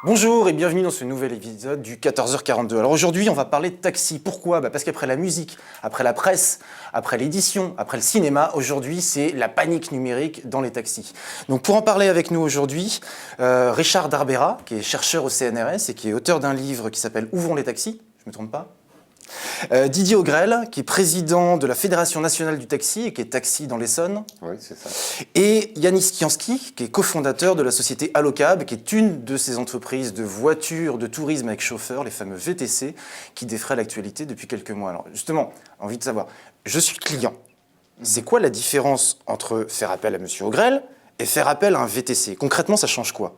Bonjour et bienvenue dans ce nouvel épisode du 14h42. Alors aujourd'hui, on va parler de taxi. Pourquoi ? Parce qu'après la musique, après la presse, après l'édition, après le cinéma, aujourd'hui, c'est la panique numérique dans les taxis. Donc pour en parler avec nous aujourd'hui, Richard Darbera, qui est chercheur au CNRS et qui est auteur d'un livre qui s'appelle « Où vont les taxis ?» Je ne me trompe pas ? Didier Augrel, qui est président de la Fédération nationale du taxi et qui est taxi dans l'Essonne. Oui, c'est ça. Et Yanis Kianski, qui est cofondateur de la société Allocab, qui est une de ces entreprises de voitures de tourisme avec chauffeur, les fameux VTC, qui défraient l'actualité depuis quelques mois. Alors justement, envie de savoir, je suis client. C'est quoi la différence entre faire appel à Monsieur Augrel et faire appel à un VTC ? Concrètement, ça change quoi ?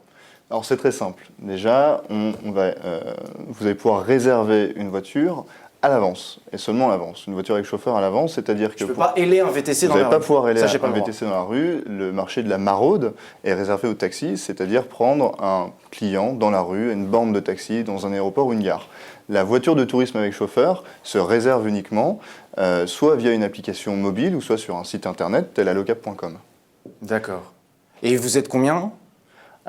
Alors c'est très simple. Déjà, vous allez pouvoir réserver une voiture à l'avance, et seulement à l'avance. Une voiture avec chauffeur à l'avance, c'est-à-dire que... Je ne peux pas héler un VTC dans la rue. Vous n'allez pas pouvoir héler un le VTC dans la rue. Le marché de la maraude est réservé aux taxis, c'est-à-dire prendre un client dans la rue, une bande de taxis, dans un aéroport ou une gare. La voiture de tourisme avec chauffeur se réserve uniquement, soit via une application mobile, ou soit sur un site internet tel allocab.com. D'accord. Et vous êtes combien ?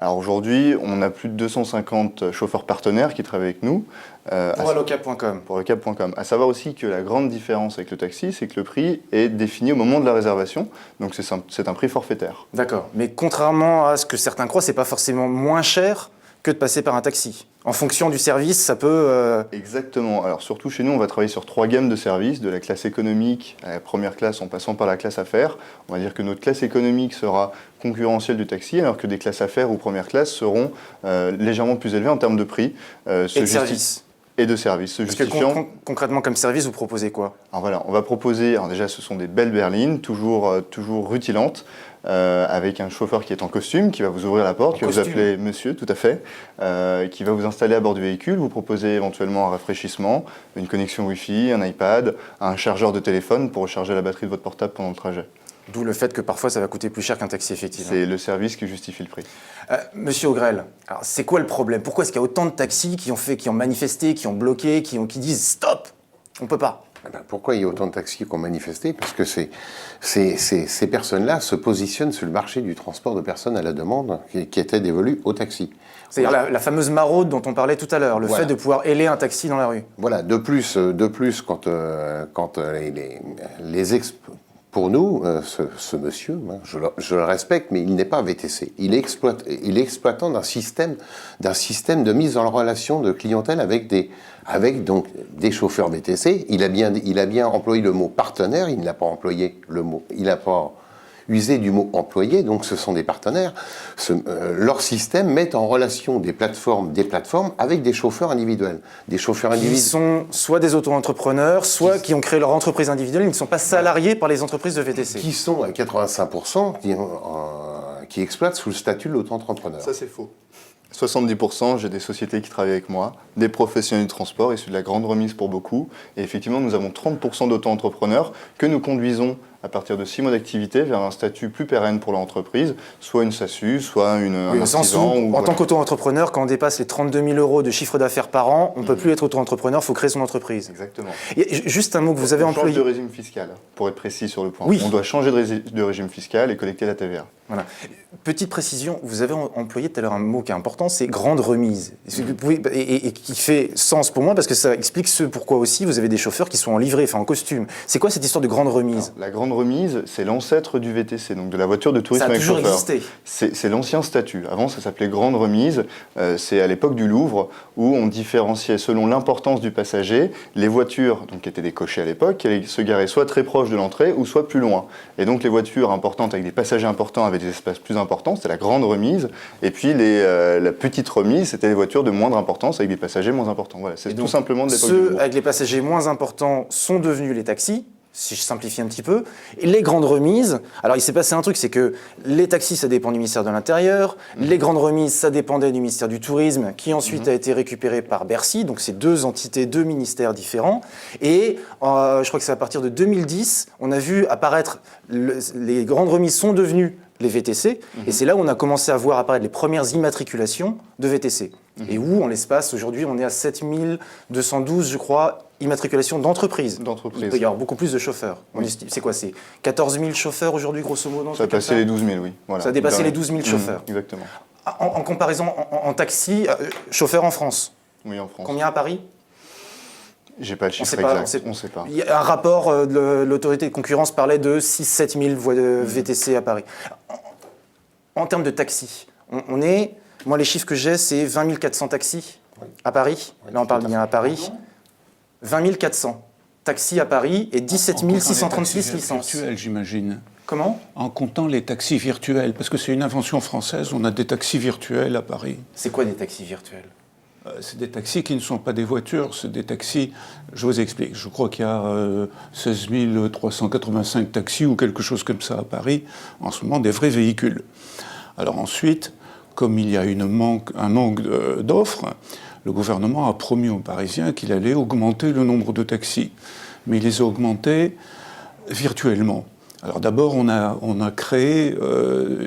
Alors aujourd'hui, on a plus de 250 chauffeurs partenaires qui travaillent avec nous. Pour allocab.com. Pour allocab.com. À savoir aussi que la grande différence avec le taxi, c'est que le prix est défini au moment de la réservation. Donc c'est un prix forfaitaire. D'accord. Mais contrairement à ce que certains croient, c'est pas forcément moins cher que de passer par un taxi. En fonction du service, ça peut... Exactement. Alors surtout chez nous, on va travailler sur 3 gammes de services, de la classe économique à la première classe en passant par la classe affaires. On va dire que notre classe économique sera concurrentielle du taxi, alors que des classes affaires ou première classe seront légèrement plus élevées en termes de prix. Et de service. Et de service. Parce que concrètement, comme service, vous proposez quoi ? Alors voilà, on va proposer, alors déjà ce sont des belles berlines, toujours rutilantes, avec un chauffeur qui est en costume, qui va vous ouvrir la porte, qui va vous appeler monsieur, tout à fait, qui va vous installer à bord du véhicule, vous proposer éventuellement un rafraîchissement, une connexion Wi-Fi, un iPad, un chargeur de téléphone pour recharger la batterie de votre portable pendant le trajet. D'où le fait que parfois ça va coûter plus cher qu'un taxi, effectivement. C'est le service qui justifie le prix. Monsieur Augrel, alors c'est quoi le problème ? Pourquoi est-ce qu'il y a autant de taxis qui ont manifesté, qui ont bloqué, qui disent stop, on peut pas ? Pourquoi il y a autant de taxis qui ont manifesté ? Parce que ces personnes-là se positionnent sur le marché du transport de personnes à la demande qui était dévolu aux taxis. C'est-à-dire la fameuse maraude dont on parlait tout à l'heure, le fait de pouvoir héler un taxi dans la rue. Voilà, de plus quand pour nous, ce monsieur, je le respecte, mais il n'est pas VTC. Il est exploitant d'un système de mise en relation de clientèle avec donc des chauffeurs VTC. Il a bien employé le mot partenaire. Il n'a pas employé le mot. Il n'a pas usé du mot employé. Donc ce sont des partenaires. Leur système met en relation des plateformes avec des chauffeurs individuels. Des chauffeurs individuels qui sont soit des auto-entrepreneurs, soit qui ont créé leur entreprise individuelle. Ils ne sont pas salariés par les entreprises de VTC. Qui sont à 85% qui exploitent sous le statut de l'auto-entrepreneur. Ça, c'est faux. 70%, j'ai des sociétés qui travaillent avec moi, des professionnels du transport, issus de la grande remise pour beaucoup. Et effectivement, nous avons 30% d'auto-entrepreneurs que nous conduisons à partir de 6 mois d'activité vers un statut plus pérenne pour l'entreprise, soit une SASU, soit un artisan. En tant qu'auto-entrepreneur, quand on dépasse les 32 000 € de chiffre d'affaires par an, on ne peut plus être auto-entrepreneur, il faut créer son entreprise. Exactement. Et juste un mot que vous avez employé. On change de régime fiscal, pour être précis sur le point. Oui. On doit changer de régime fiscal et collecter la TVA. Voilà. Petite précision, vous avez employé tout à l'heure un mot qui est important, c'est grande remise. Et qui fait sens pour moi parce que ça explique ce pourquoi aussi vous avez des chauffeurs qui sont en livrée, enfin en costume. C'est quoi cette histoire de grande remise ? Alors, la grande remise, c'est l'ancêtre du VTC, donc de la voiture de tourisme avec chauffeur. Ça a toujours existé. C'est l'ancien statut. Avant, ça s'appelait grande remise. C'est à l'époque du Louvre où on différenciait selon l'importance du passager les voitures, donc qui étaient des cochers à l'époque, qui allaient se garer soit très proche de l'entrée ou soit plus loin. Et donc les voitures importantes avec des passagers importants avaient des espaces plus importants, c'était la grande remise. Et puis la petite remise, c'était les voitures de moindre importance avec des passagers moins importants. Voilà, c'est tout simplement de l'époque du Louvre. Ceux avec les passagers moins importants sont devenus les taxis, si je simplifie un petit peu. Et les grandes remises, alors il s'est passé un truc, c'est que les taxis, ça dépend du ministère de l'Intérieur, les grandes remises, ça dépendait du ministère du Tourisme, qui ensuite a été récupéré par Bercy, donc c'est 2 entités, 2 ministères différents. Et je crois que c'est à partir de 2010, on a vu apparaître, les grandes remises sont devenues les VTC, et c'est là où on a commencé à voir apparaître les premières immatriculations de VTC. Et où, en l'espace, aujourd'hui, on est à 7212, je crois, immatriculations d'entreprises. Il peut y avoir beaucoup plus de chauffeurs. C'est quoi, c'est 14 000 chauffeurs aujourd'hui, grosso modo? Ça a dépassé les 12 000, oui. Voilà. Ça a dépassé les 12 000 chauffeurs. Exactement. En comparaison, en taxi, chauffeur en France, Oui, en France. combien à Paris? J'ai pas le chiffre sait pas, exact. On sait pas. Il y a un rapport de l'autorité de concurrence parlait de 6-7 000 voies de VTC à Paris. En termes de taxis, moi les chiffres que j'ai, c'est 20 400 taxis à Paris. Là on parle bien à Paris. 20 400 taxis à Paris et 17 636 licences. Virtuels, j'imagine. Comment? En comptant les taxis virtuels, parce que c'est une invention française, on a des taxis virtuels à Paris. C'est quoi des taxis virtuels? C'est des taxis qui ne sont pas des voitures, c'est des taxis, je vous explique, je crois qu'il y a 16 385 taxis ou quelque chose comme ça à Paris, en ce moment des vrais véhicules. Alors ensuite, comme il y a un manque d'offres, le gouvernement a promis aux Parisiens qu'il allait augmenter le nombre de taxis. Mais il les a augmentés virtuellement. Alors d'abord, on a créé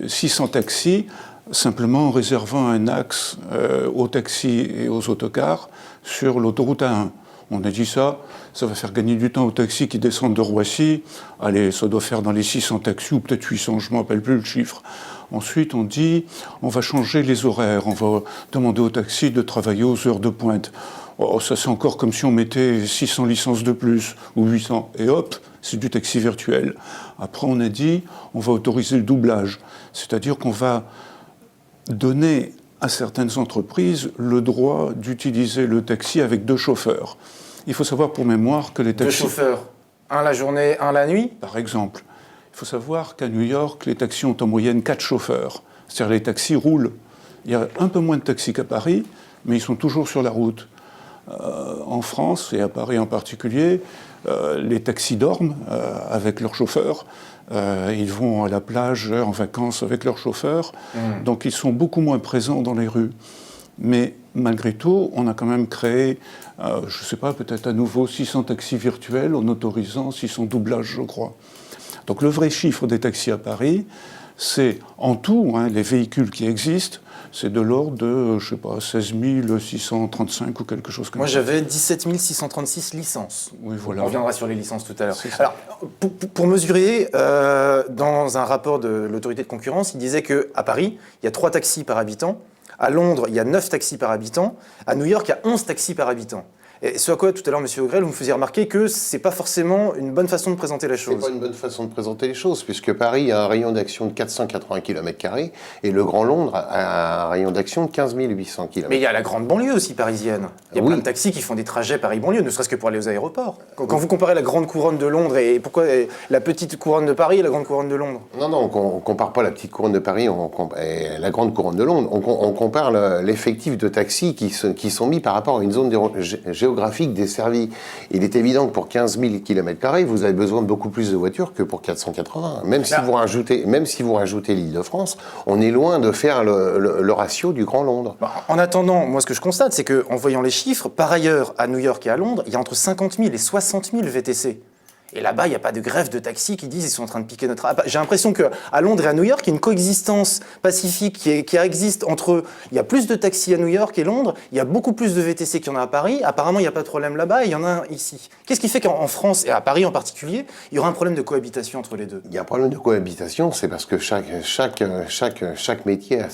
600 taxis, simplement en réservant un axe aux taxis et aux autocars sur l'autoroute A1. On a dit ça va faire gagner du temps aux taxis qui descendent de Roissy. Allez, ça doit faire dans les 600 taxis, ou peut-être 800, je ne me rappelle plus le chiffre. Ensuite, on dit, on va changer les horaires, on va demander aux taxis de travailler aux heures de pointe. Oh, ça c'est encore comme si on mettait 600 licences de plus, ou 800, et hop, c'est du taxi virtuel. Après, on a dit, on va autoriser le doublage, c'est-à-dire qu'on va donner à certaines entreprises le droit d'utiliser le taxi avec 2 chauffeurs. Il faut savoir pour mémoire que les taxis... 2 chauffeurs, un la journée, un la nuit? Par exemple. Il faut savoir qu'à New York, les taxis ont en moyenne 4 chauffeurs. C'est-à-dire les taxis roulent. Il y a un peu moins de taxis qu'à Paris, mais ils sont toujours sur la route. En France, et à Paris en particulier, les taxis dorment avec leurs chauffeurs. Ils vont à la plage en vacances avec leurs chauffeurs. Donc ils sont beaucoup moins présents dans les rues. Mais malgré tout, on a quand même créé, je ne sais pas, peut-être à nouveau 600 taxis virtuels en autorisant 600 doublages, je crois. Donc le vrai chiffre des taxis à Paris, c'est en tout, les véhicules qui existent, c'est de l'ordre de, je ne sais pas, 16 635 ou quelque chose comme ça. Moi j'avais 17 636 licences. Oui, voilà. On reviendra sur les licences tout à l'heure. Alors, pour mesurer, dans un rapport de l'autorité de concurrence, il disait qu'à Paris, il y a 3 taxis par habitant. À Londres, il y a 9 taxis par habitant. À New York, il y a 11 taxis par habitant. Et ce à quoi, tout à l'heure, M. Augrel, vous me faisiez remarquer que ce n'est pas forcément une bonne façon de présenter la chose. C'est pas une bonne façon de présenter les choses, puisque Paris a un rayon d'action de 480 km² et le Grand Londres a un rayon d'action de 15 800 km. Mais il y a la grande banlieue aussi parisienne. Il y a plein de taxis qui font des trajets Paris-banlieue, ne serait-ce que pour aller aux aéroports. Quand vous comparez la grande couronne de Londres et pourquoi la petite couronne de Paris et la grande couronne de Londres? Non, on ne compare pas la petite couronne de Paris et la grande couronne de Londres. On compare l'effectif de taxis qui sont mis par rapport à une zone géographique desservie. Il est évident que pour 15 000 km², vous avez besoin de beaucoup plus de voitures que pour 480. Même si vous rajoutez l'Île-de-France, on est loin de faire le ratio du Grand Londres. En attendant, moi ce que je constate, c'est qu'en voyant les chiffres, par ailleurs, à New York et à Londres, il y a entre 50 000 et 60 000 VTC. Et là-bas, il n'y a pas de grève de taxis qui disent qu'ils sont en train de piquer notre... J'ai l'impression qu'à Londres et à New York, il y a une coexistence pacifique qui existe entre... Il y a plus de taxis à New York et Londres, il y a beaucoup plus de VTC qu'il y en a à Paris. Apparemment, il n'y a pas de problème là-bas et il y en a un ici. Qu'est-ce qui fait qu'en France, et à Paris en particulier, il y aura un problème de cohabitation entre les deux? Il y a un problème de cohabitation, c'est parce que chaque métier a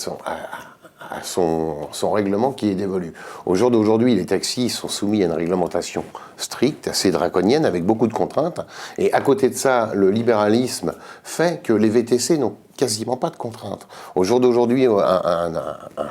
son règlement qui est dévolu. Au jour d'aujourd'hui, les taxis sont soumis à une réglementation stricte, assez draconienne, avec beaucoup de contraintes. Et à côté de ça, le libéralisme fait que les VTC n'ont quasiment pas de contraintes. Au jour d'aujourd'hui, un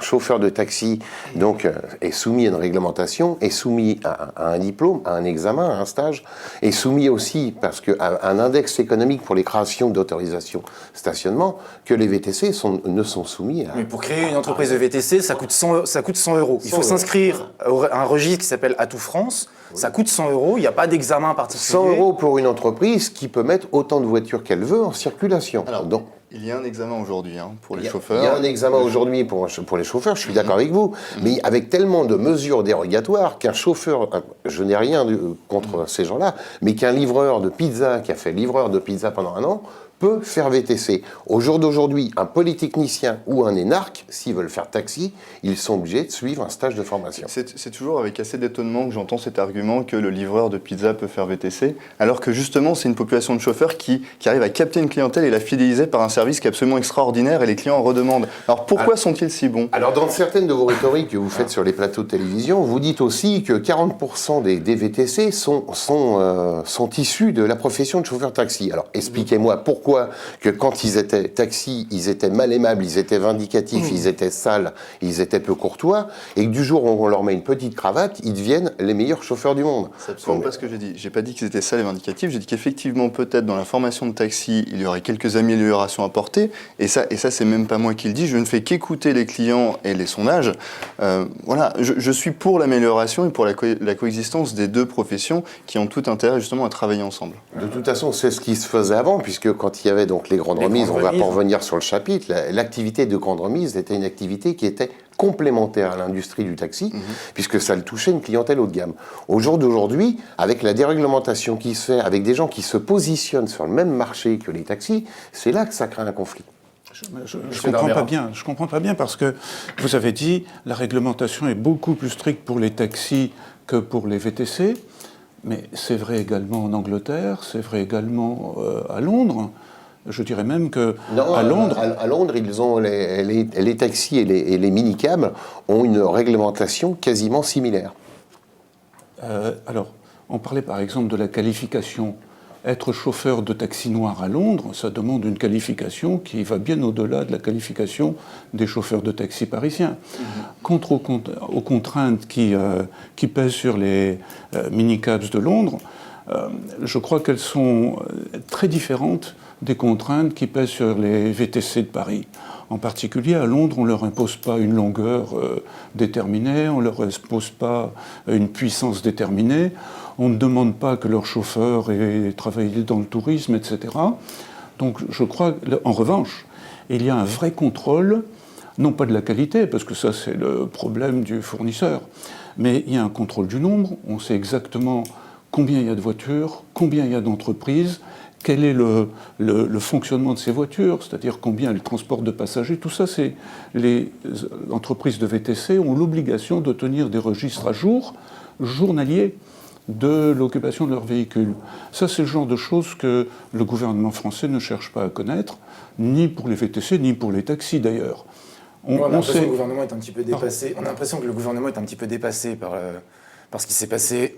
chauffeur de taxi donc, est soumis à une réglementation, est soumis à un diplôme, à un examen, à un stage, est soumis aussi parce qu'à un index économique pour les créations d'autorisation stationnement, que les VTC ne sont soumis à... Mais pour créer une entreprise de VTC, ça coûte 100 €. Il faut s'inscrire à un registre qui s'appelle Atout France. Ça coûte 100 €, il n'y a pas d'examen particulier. 100 € pour une entreprise qui peut mettre autant de voitures qu'elle veut en circulation. Alors, donc, il y a un examen aujourd'hui pour les chauffeurs. Il y a un examen aujourd'hui pour les chauffeurs, je suis d'accord avec vous, mais avec tellement de mesures dérogatoires qu'un chauffeur, je n'ai rien contre ces gens-là, mais qu'un livreur de pizza qui a fait livreur de pizza pendant 1 an peut faire VTC. Au jour d'aujourd'hui, un polytechnicien ou un énarque, s'ils veulent faire taxi, ils sont obligés de suivre un stage de formation. C'est toujours avec assez d'étonnement que j'entends cet argument que le livreur de pizza peut faire VTC, alors que justement c'est une population de chauffeurs qui arrive à capter une clientèle et la fidéliser par un service qui est absolument extraordinaire et les clients en redemandent. Alors pourquoi sont-ils si bons? Alors dans certaines de vos rhétoriques que vous faites sur les plateaux de télévision, vous dites aussi que 40% des VTC sont issus de la profession de chauffeur taxi. Alors expliquez-moi pourquoi que quand ils étaient taxi, ils étaient mal aimables, ils étaient vindicatifs, ils étaient sales, ils étaient peu courtois, et que du jour où on leur met une petite cravate, ils deviennent les meilleurs chauffeurs du monde. C'est absolument pas ce que j'ai dit. J'ai pas dit qu'ils étaient sales et vindicatifs, j'ai dit qu'effectivement, peut-être dans la formation de taxi, il y aurait quelques améliorations à apporter, et ça c'est même pas moi qui le dis, je ne fais qu'écouter les clients et les sondages. Voilà, je suis pour l'amélioration et pour la coexistence des deux professions qui ont tout intérêt justement à travailler ensemble. De toute façon, c'est ce qui se faisait avant, puisque quand il y avait donc les grandes remises, on va pas revenir sur le chapitre, l'activité de grande remise était une activité qui était complémentaire à l'industrie du taxi, puisque ça le touchait une clientèle haut de gamme. Au jour d'aujourd'hui, avec la déréglementation qui se fait, avec des gens qui se positionnent sur le même marché que les taxis, c'est là que ça crée un conflit. Je comprends pas bien. Je comprends pas bien parce que vous avez dit la réglementation est beaucoup plus stricte pour les taxis que pour les VTC, mais c'est vrai également en Angleterre, c'est vrai également à Londres. Je dirais même que à Londres, à Londres, ils ont les taxis et les minicabs ont une réglementation quasiment similaire. Alors, on parlait par exemple de la qualification. Être chauffeur de taxi noir à Londres, ça demande une qualification qui va bien au-delà de la qualification des chauffeurs de taxi parisiens. Aux contraintes qui pèsent sur les minicabs de Londres, je crois qu'elles sont très différentes des contraintes qui pèsent sur les VTC de Paris. En particulier, à Londres, on ne leur impose pas une longueur déterminée, on ne leur impose pas une puissance déterminée, on ne demande pas que leur chauffeur ait travaillé dans le tourisme, etc. Donc je crois, en revanche, il y a un vrai contrôle, non pas de la qualité, parce que ça c'est le problème du fournisseur, mais il y a un contrôle du nombre, on sait exactement combien il y a de voitures, combien il y a d'entreprises, quel est le fonctionnement de ces voitures, c'est-à-dire combien elles transportent de passagers. Tout ça, c'est les entreprises de VTC ont l'obligation de tenir des registres à jour, journaliers, de l'occupation de leurs véhicules. Ça, c'est le genre de choses que le gouvernement français ne cherche pas à connaître, ni pour les VTC, ni pour les taxis d'ailleurs. On a l'impression que le gouvernement est un petit peu dépassé. On a l'impression que le gouvernement est un petit peu dépassé par ce qui s'est passé.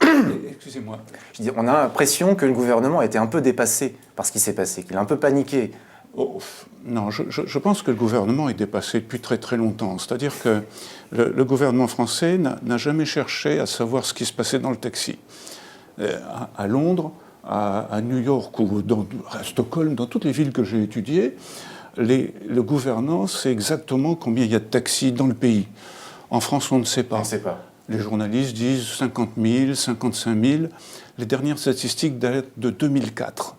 Excusez-moi. Je dis, on a l'impression que le gouvernement a été un peu dépassé par ce qui s'est passé, qu'il a un peu paniqué. Non, je pense que le gouvernement est dépassé depuis très très longtemps. C'est-à-dire que le gouvernement français n'a jamais cherché à savoir ce qui se passait dans le taxi. À Londres, à New York ou à Stockholm, dans toutes les villes que j'ai étudiées, le gouvernement sait exactement combien il y a de taxis dans le pays. En France, on ne sait pas. On ne sait pas. Les journalistes disent 50 000, 55 000. Les dernières statistiques datent de 2004.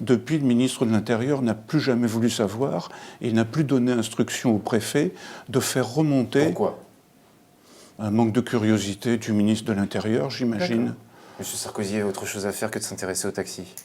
Depuis, le ministre de l'Intérieur n'a plus jamais voulu savoir et il n'a plus donné instruction au préfet de faire remonter... Pourquoi ? Un manque de curiosité du ministre de l'Intérieur, j'imagine. Monsieur Sarkozy a autre chose à faire que de s'intéresser aux taxis.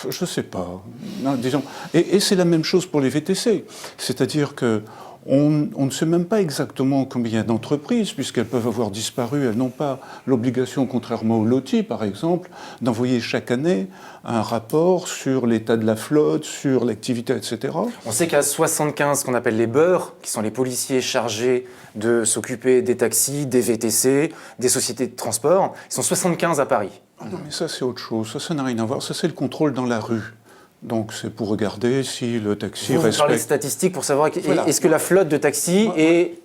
Je ne sais pas. Non, disons. Et c'est la même chose pour les VTC. C'est-à-dire que on ne sait même pas exactement combien il y a d'entreprises, puisqu'elles peuvent avoir disparu. Elles n'ont pas l'obligation, contrairement au LOTI, par exemple, d'envoyer chaque année un rapport sur l'état de la flotte, sur l'activité, etc. On sait qu'il y a 75, ce qu'on appelle les beurs, qui sont les policiers chargés de s'occuper des taxis, des VTC, des sociétés de transport. Ils sont 75 à Paris. Ah non, mais ça, c'est autre chose. Ça n'a rien à voir. Ça, c'est le contrôle dans la rue. Donc, c'est pour regarder si le taxi respecte... Vous parlez de statistiques pour savoir est-ce que la flotte de taxis est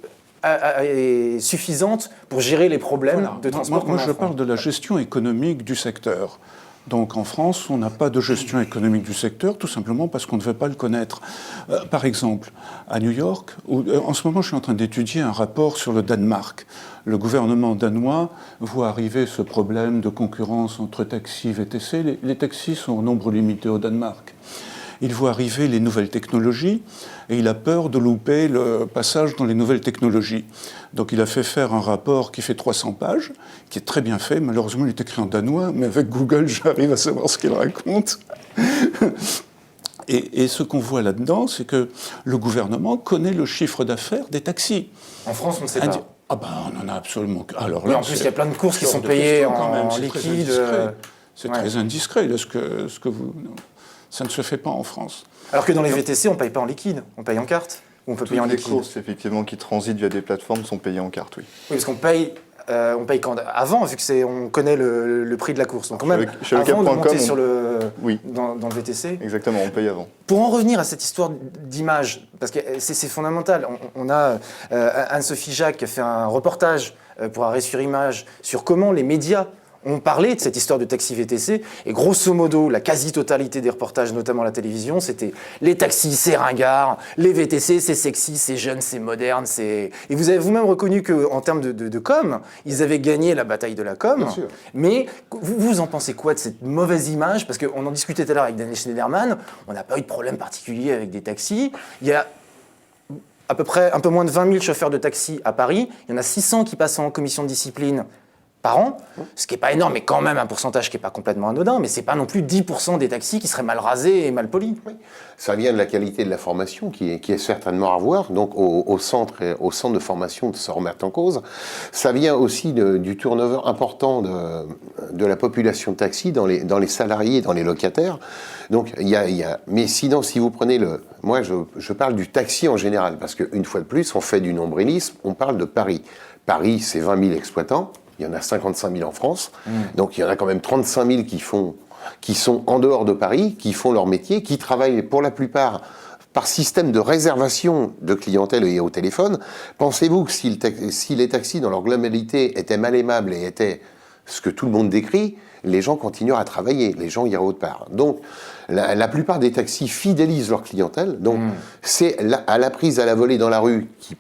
suffisante pour gérer les problèmes de transport Moi, je parle de la gestion économique du secteur. Donc en France, on n'a pas de gestion économique du secteur, tout simplement parce qu'on ne veut pas le connaître. Par exemple, à New York, en ce moment je suis en train d'étudier un rapport sur le Danemark. Le gouvernement danois voit arriver ce problème de concurrence entre taxis et VTC. Les taxis sont en nombre limité au Danemark. Il voit arriver les nouvelles technologies et il a peur de louper le passage dans les nouvelles technologies. Donc il a fait faire un rapport qui fait 300 pages, qui est très bien fait. Malheureusement, il est écrit en danois, mais avec Google, j'arrive à savoir ce qu'il raconte. Et ce qu'on voit là-dedans, c'est que le gouvernement connaît le chiffre d'affaires des taxis. En France, on ne sait pas. Ah ben, on en a absolument... Alors Oui, là, en plus, il y a plein de courses qui hors sont de payées question, quand même. en C'est liquide. C'est Ouais. très indiscret, là, ce que vous... Ça ne se fait pas en France. Alors que dans les VTC, on ne paye pas en liquide, on paye en carte. Ou on peut payer en Toutes les liquide. courses effectivement qui transitent via des plateformes sont payées en carte, oui. Oui, parce qu'on paye quand avant, vu que on connaît le prix de la course. Donc quand même, Chez avant de leCap.com, monter sur oui. dans le VTC. Exactement, on paye avant. Pour en revenir à cette histoire d'image, parce que c'est fondamental, on a Anne-Sophie Jacques qui a fait un reportage pour Arrêt sur Image sur comment les médias ont parlé de cette histoire de taxi VTC, et grosso modo, la quasi-totalité des reportages, notamment à la télévision, c'était les taxis, c'est ringard, les VTC, c'est sexy, c'est jeune, c'est moderne, c'est... Et vous avez vous-même reconnu qu'en termes de com, ils avaient gagné la bataille de la com, Bien sûr. mais vous en pensez quoi de cette mauvaise image? Parce qu'on en discutait tout à l'heure avec Daniel Schneiderman, on n'a pas eu de problème particulier avec des taxis. Il y a à peu près un peu moins de 20 000 chauffeurs de taxi à Paris, il y en a 600 qui passent en commission de discipline par an, ce qui n'est pas énorme, mais quand même un pourcentage qui n'est pas complètement anodin, mais ce n'est pas non plus 10% des taxis qui seraient mal rasés et mal polis. Oui. Ça vient de la qualité de la formation qui est certainement à revoir, donc au centre de formation de se remettre en cause. Ça vient aussi du turnover important de la population de taxi dans les salariés, dans les locataires. Donc mais sinon, si vous prenez moi je parle du taxi en général, parce qu'une fois de plus, on fait du nombrilisme, on parle de Paris. Paris, c'est 20 000 exploitants. Il y en a 55 000 en France, donc il y en a quand même 35 000 qui sont en dehors de Paris, qui font leur métier, qui travaillent pour la plupart par système de réservation de clientèle et au téléphone. Pensez-vous que si les taxis dans leur globalité étaient mal aimables et étaient ce que tout le monde décrit, les gens continueraient à travailler, les gens iraient autre part. Donc la plupart des taxis fidélisent leur clientèle, donc c'est à la prise à la volée dans la rue qui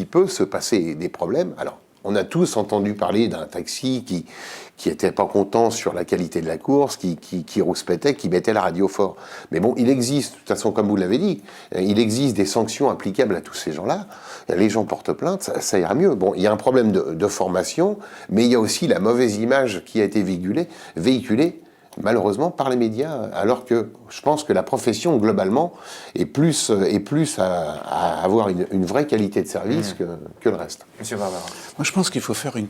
peut se passer des problèmes. Alors, on a tous entendu parler d'un taxi qui était pas content sur la qualité de la course, qui rouspétait, qui mettait la radio fort. Mais bon, il existe, de toute façon, comme vous l'avez dit, il existe des sanctions applicables à tous ces gens-là. Les gens portent plainte, ça ira mieux. Bon, il y a un problème de formation, mais il y a aussi la mauvaise image qui a été véhiculée malheureusement par les médias, alors que je pense que la profession, globalement, est plus à avoir une vraie qualité de service que le reste. Monsieur Barbara. Moi, je pense qu'il faut faire une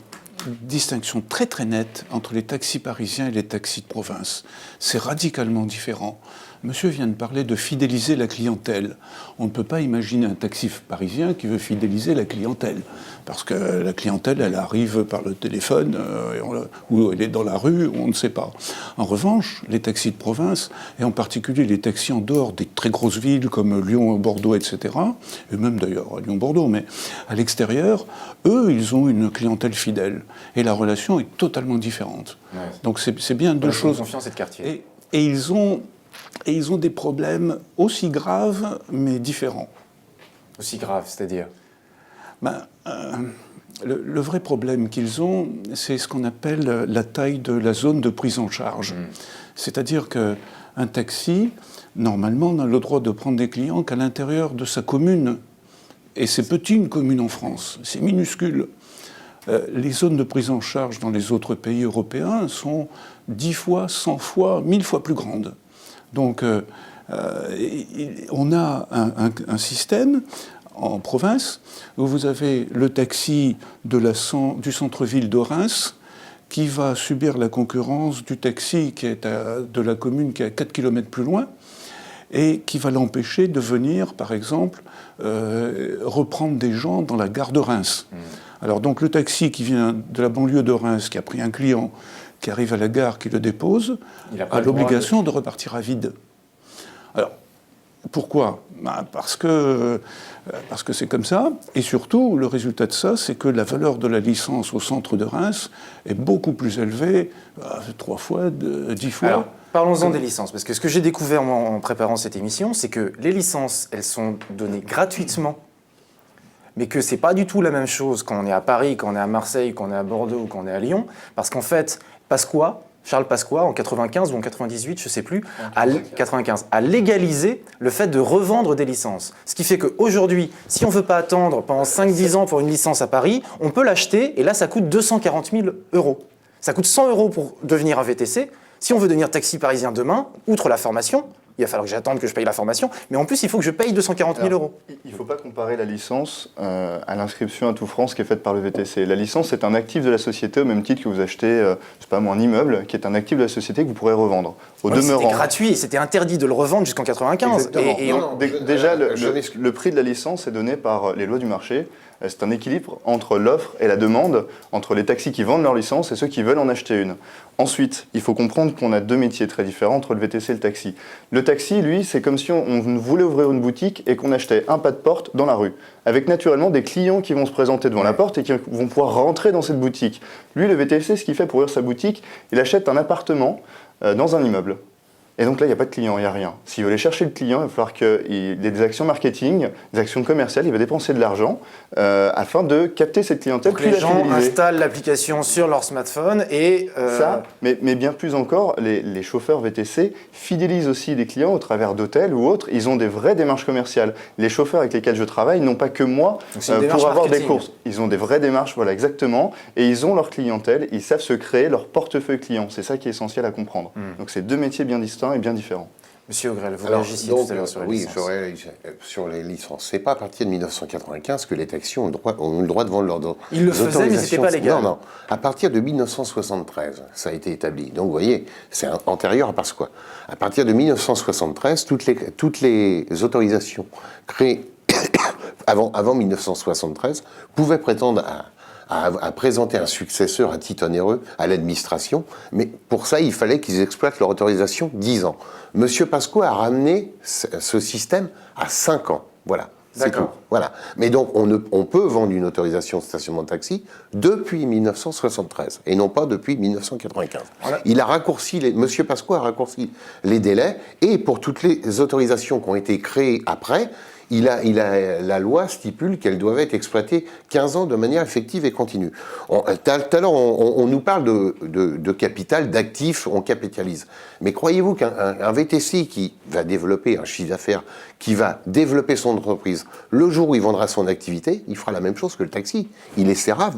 distinction très très nette entre les taxis parisiens et les taxis de province. C'est radicalement différent. Monsieur vient de parler de fidéliser la clientèle. On ne peut pas imaginer un taxi parisien qui veut fidéliser la clientèle. Parce que la clientèle, elle arrive par le téléphone, ou elle est dans la rue, on ne sait pas. En revanche, les taxis de province, et en particulier les taxis en dehors des très grosses villes comme Lyon, Bordeaux, etc., et même d'ailleurs à Lyon-Bordeaux, mais à l'extérieur, eux, ils ont une clientèle fidèle. Et la relation est totalement différente. Ouais. Donc c'est bien deux choses. Confiance et de quartier. Et ils ont des problèmes aussi graves, mais différents. Aussi graves, c'est-à-dire le vrai problème qu'ils ont, c'est ce qu'on appelle la taille de la zone de prise en charge. C'est-à-dire qu'un taxi, normalement, n'a le droit de prendre des clients qu'à l'intérieur de sa commune. Et c'est petit, une commune en France, c'est minuscule. Les zones de prise en charge dans les autres pays européens sont 10 fois, 100 fois, 1000 fois plus grandes. Donc, on a un système en province où vous avez le taxi du centre-ville de Reims qui va subir la concurrence du taxi qui est de la commune qui est à 4 km plus loin et qui va l'empêcher de venir, par exemple, reprendre des gens dans la gare de Reims. Alors donc le taxi qui vient de la banlieue de Reims, qui a pris un client, qui arrive à la gare, qui le dépose, a l'obligation de repartir à vide. Alors, pourquoi ? Parce que c'est comme ça, et surtout, le résultat de ça, c'est que la valeur de la licence au centre de Reims est beaucoup plus élevée, 3 fois, 10 fois. Alors, parlons-en des licences, parce que ce que j'ai découvert en préparant cette émission, c'est que les licences, elles sont données gratuitement, mais que c'est pas du tout la même chose quand on est à Paris, quand on est à Marseille, quand on est à Bordeaux ou quand on est à Lyon, parce qu'en fait, Charles Pasqua, en 95 ou en 98, je ne sais plus, a légalisé le fait de revendre des licences. Ce qui fait qu'aujourd'hui, si on ne veut pas attendre pendant 5-10 ans pour une licence à Paris, on peut l'acheter et là, ça coûte 240 000 €. Ça coûte 100 € pour devenir un VTC. Si on veut devenir taxi parisien demain, outre la formation, il il va falloir que j'attende que je paye la formation, mais en plus, il faut que je paye 240 000 euros. Il ne faut pas comparer la licence à l'inscription à tout France qui est faite par le VTC. La licence est un actif de la société au même titre que vous achetez, je sais pas moi, un immeuble qui est un actif de la société que vous pourrez revendre. Au demeurant, c'était gratuit, c'était interdit de le revendre jusqu'en 95. Exactement. Déjà, le prix de la licence est donné par les lois du marché. C'est un équilibre entre l'offre et la demande, entre les taxis qui vendent leur licence et ceux qui veulent en acheter une. Ensuite, il faut comprendre qu'on a deux métiers très différents entre le VTC et le taxi. Le taxi, lui, c'est comme si on voulait ouvrir une boutique et qu'on achetait un pas de porte dans la rue, avec naturellement des clients qui vont se présenter devant la porte et qui vont pouvoir rentrer dans cette boutique. Lui, le VTC, ce qu'il fait pour ouvrir sa boutique, il achète un appartement dans un immeuble. Et donc là, il n'y a pas de client, il n'y a rien. S'il veut aller chercher le client, il va falloir qu'il ait des actions marketing, des actions commerciales, il va dépenser de l'argent afin de capter cette clientèle. Donc les gens installent l'application sur leur smartphone et... Ça, mais bien plus encore, les chauffeurs VTC fidélisent aussi les clients au travers d'hôtels ou autres. Ils ont des vraies démarches commerciales. Les chauffeurs avec lesquels je travaille n'ont pas que moi pour avoir des courses. Ils ont des vraies démarches, voilà, exactement. Et ils ont leur clientèle, ils savent se créer leur portefeuille client. C'est ça qui est essentiel à comprendre. Donc c'est deux métiers bien distincts et bien différents. Monsieur Augrel, vous réagissiez tout à l'heure sur les licences. Oui, sur les licences. C'est pas à partir de 1995 que les taxis ont eu le droit de vendre leurs autorisations. Ils le faisaient, mais c'était pas légal. Non. À partir de 1973, ça a été établi. Donc, vous voyez, c'est antérieur à Pasqua. À partir de 1973, toutes les autorisations créées avant 1973 pouvaient prétendre à présenter un successeur à titre onéreux à l'administration, mais pour ça, il fallait qu'ils exploitent leur autorisation 10 ans. Monsieur Pasqua a ramené ce système à 5 ans. Voilà. D'accord. Voilà. Mais donc, on peut vendre une autorisation de stationnement de taxi depuis 1973, et non pas depuis 1995. Voilà. Monsieur Pasqua a raccourci les délais, et pour toutes les autorisations qui ont été créées après, la loi stipule qu'elles doivent être exploitées 15 ans de manière effective et continue. Tout à l'heure, on nous parle de capital, d'actifs, on capitalise. Mais croyez-vous qu'un VTC qui va développer un chiffre d'affaires, qui va développer son entreprise, le jour où il vendra son activité, il fera la même chose que le taxi. Il essaiera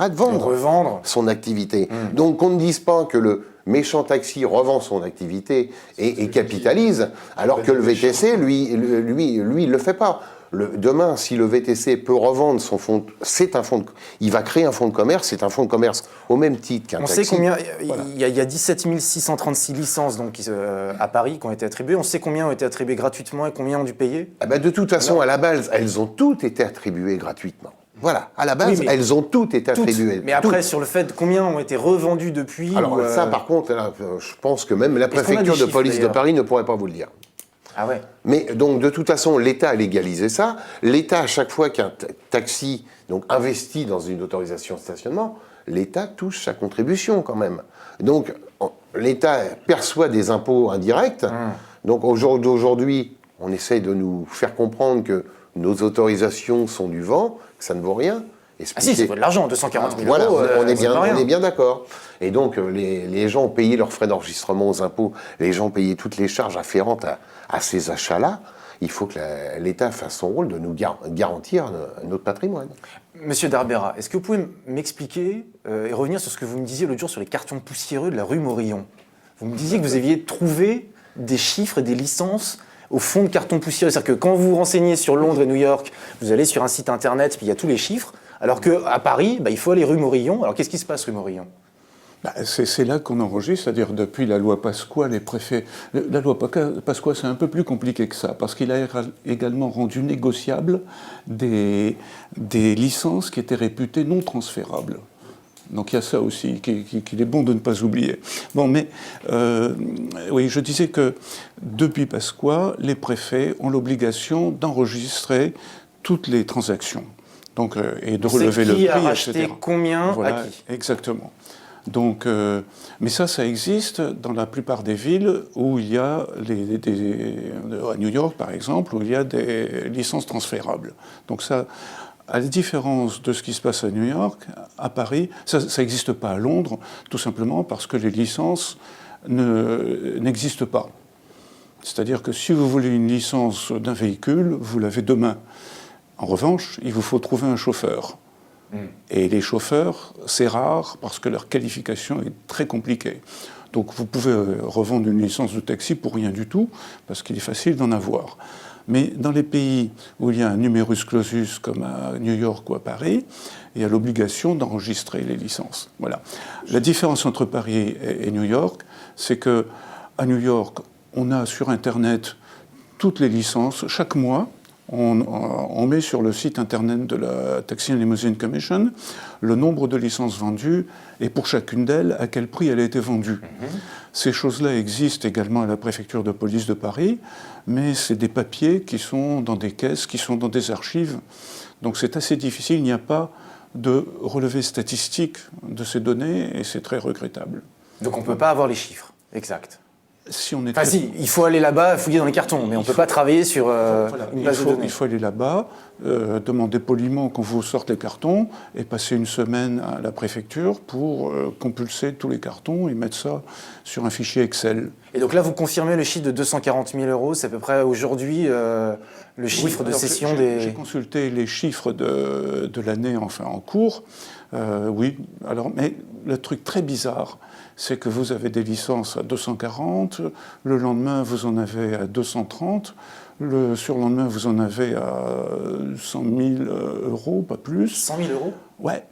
de vendre son activité. Donc qu'on ne dise pas que le méchant taxi revend son activité et capitalise, alors que le VTC, lui, il le fait pas. Demain, si le VTC peut revendre son fonds, il va créer un fonds de commerce, c'est un fonds de commerce au même titre qu'un taxi. On sait combien, il y a 17 636 licences donc, à Paris qui ont été attribuées. On sait combien ont été attribuées gratuitement et combien ont dû payer. De toute façon, à la base, elles ont toutes été attribuées gratuitement. Voilà, à la base, elles ont toutes été attribuées. Mais après, sur le fait combien ont été revendus depuis... Alors ça, par contre, là, je pense que même la préfecture de police de Paris ne pourrait pas vous le dire. Ah ouais. Mais donc, de toute façon, l'État a légalisé ça. L'État, à chaque fois qu'un taxi investit dans une autorisation de stationnement, l'État touche sa contribution quand même. Donc, l'État perçoit des impôts indirects. Donc, aujourd'hui, on essaye de nous faire comprendre que nos autorisations sont du vent, que ça ne vaut rien. Ah si, ça vaut de l'argent, 240 000 voilà, euros. on est bien d'accord. Et donc, les gens ont payé leurs frais d'enregistrement aux impôts, les gens ont payé toutes les charges afférentes à ces achats-là. Il faut que l'État fasse son rôle de nous garantir notre patrimoine. Monsieur Darbera, est-ce que vous pouvez m'expliquer et revenir sur ce que vous me disiez l'autre jour sur les cartons poussiéreux de la rue Morillon? Vous me disiez que vous aviez trouvé des chiffres et des licences au fond de carton poussiéreux. C'est-à-dire que quand vous vous renseignez sur Londres et New York, vous allez sur un site internet, puis il y a tous les chiffres, alors qu'à Paris, il faut aller rue Morillon. Alors qu'est-ce qui se passe rue Morillon? C'est là qu'on enregistre, c'est-à-dire depuis la loi Pasqua, les préfets... La loi Pasqua, c'est un peu plus compliqué que ça, parce qu'il a également rendu négociables des licences qui étaient réputées non transférables. Donc il y a ça aussi qu'il est bon de ne pas oublier. Bon, mais oui, je disais que depuis Pasqua, les préfets ont l'obligation d'enregistrer toutes les transactions. Donc, et de relever le prix, qui a racheté etc. Combien voilà, à qui? Exactement. Donc, mais ça existe dans la plupart des villes où il y a à New York par exemple, où il y a des licences transférables. Donc ça, à la différence de ce qui se passe à New York, à Paris, ça n'existe pas à Londres, tout simplement parce que les licences n'existent pas. C'est-à-dire que si vous voulez une licence d'un véhicule, vous l'avez demain. En revanche, il vous faut trouver un chauffeur. Et les chauffeurs, c'est rare parce que leur qualification est très compliquée. Donc vous pouvez revendre une licence de taxi pour rien du tout, parce qu'il est facile d'en avoir. Mais dans les pays où il y a un numerus clausus, comme à New York ou à Paris, il y a l'obligation d'enregistrer les licences. Voilà. La différence entre Paris et New York, c'est que à New York, on a sur Internet toutes les licences. Chaque mois, on met sur le site Internet de la Taxi and Limousine Commission le nombre de licences vendues et pour chacune d'elles, à quel prix elle a été vendue. Ces choses-là existent également à la préfecture de police de Paris, mais c'est des papiers qui sont dans des caisses, qui sont dans des archives. Donc c'est assez difficile, il n'y a pas de relevé statistique de ces données et c'est très regrettable. Donc on ne peut pas avoir les chiffres exacts. Si on est Enfin si, il faut aller là-bas, fouiller dans les cartons, mais on ne peut pas travailler sur une base de données. Il faut aller là-bas, demander poliment qu'on vous sorte les cartons et passer une semaine à la préfecture pour compulser tous les cartons et mettre ça sur un fichier Excel. Et donc là, vous confirmez le chiffre de 240 000 €, c'est à peu près aujourd'hui le chiffre de cession des... J'ai consulté les chiffres de l'année en cours. Oui, alors, mais le truc très bizarre, c'est que vous avez des licences à 240, le lendemain vous en avez à 230, le surlendemain vous en avez à 100 000 €, pas plus. 100 000 €? Ouais,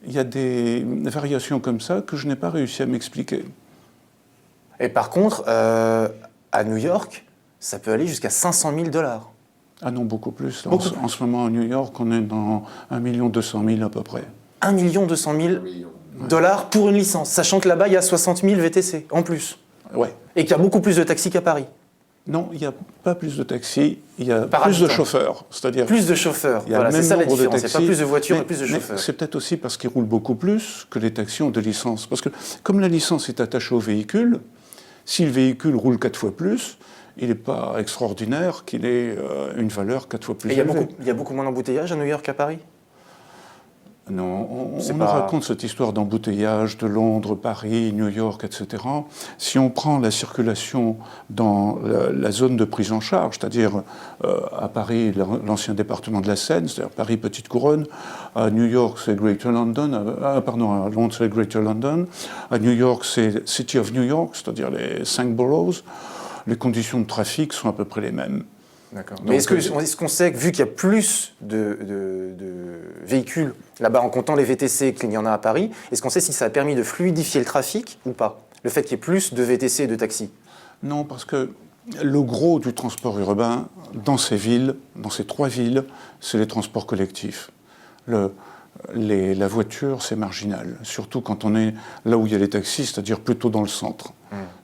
il y a des variations comme ça que je n'ai pas réussi à m'expliquer. Et par contre, à New York, ça peut aller jusqu'à 500 000 $. Ah non, beaucoup plus. Là, en ce moment, à New York, on est dans 1 200 000 à peu près. 1 200 000 $ pour une licence, sachant que là-bas, il y a 60 000 VTC en plus. Ouais. Et qu'il y a beaucoup plus de taxis qu'à Paris. Non, il n'y a pas plus de taxis, il y a plus de chauffeurs. C'est-à-dire plus de chauffeurs, voilà, c'est ça la différence. Il n'y a pas plus de voitures et plus de chauffeurs. C'est peut-être aussi parce qu'ils roulent beaucoup plus que les taxis ont de licence. Parce que comme la licence est attachée au véhicule, si le véhicule roule 4 fois plus, il n'est pas extraordinaire qu'il ait une valeur 4 fois plus élevée. Il y a beaucoup moins d'embouteillages à New York qu'à Paris? Non, on nous raconte cette histoire d'embouteillage de Londres, Paris, New York, etc. Si on prend la circulation dans la zone de prise en charge, c'est-à-dire à Paris, l'ancien département de la Seine, c'est-à-dire Paris, Petite Couronne, à New York, c'est Greater London, à Londres, c'est Greater London, à New York, c'est City of New York, c'est-à-dire les 5 boroughs, les conditions de trafic sont à peu près les mêmes. D'accord. Mais est-ce qu'on sait que, vu qu'il y a plus de véhicules là-bas en comptant les VTC qu'il y en a à Paris, est-ce qu'on sait si ça a permis de fluidifier le trafic ou pas? Le fait qu'il y ait plus de VTC et de taxis? Non, parce que le gros du transport urbain dans ces villes, dans ces 3 villes, c'est les transports collectifs. La voiture, c'est marginal, surtout quand on est là où il y a les taxis, c'est-à-dire plutôt dans le centre.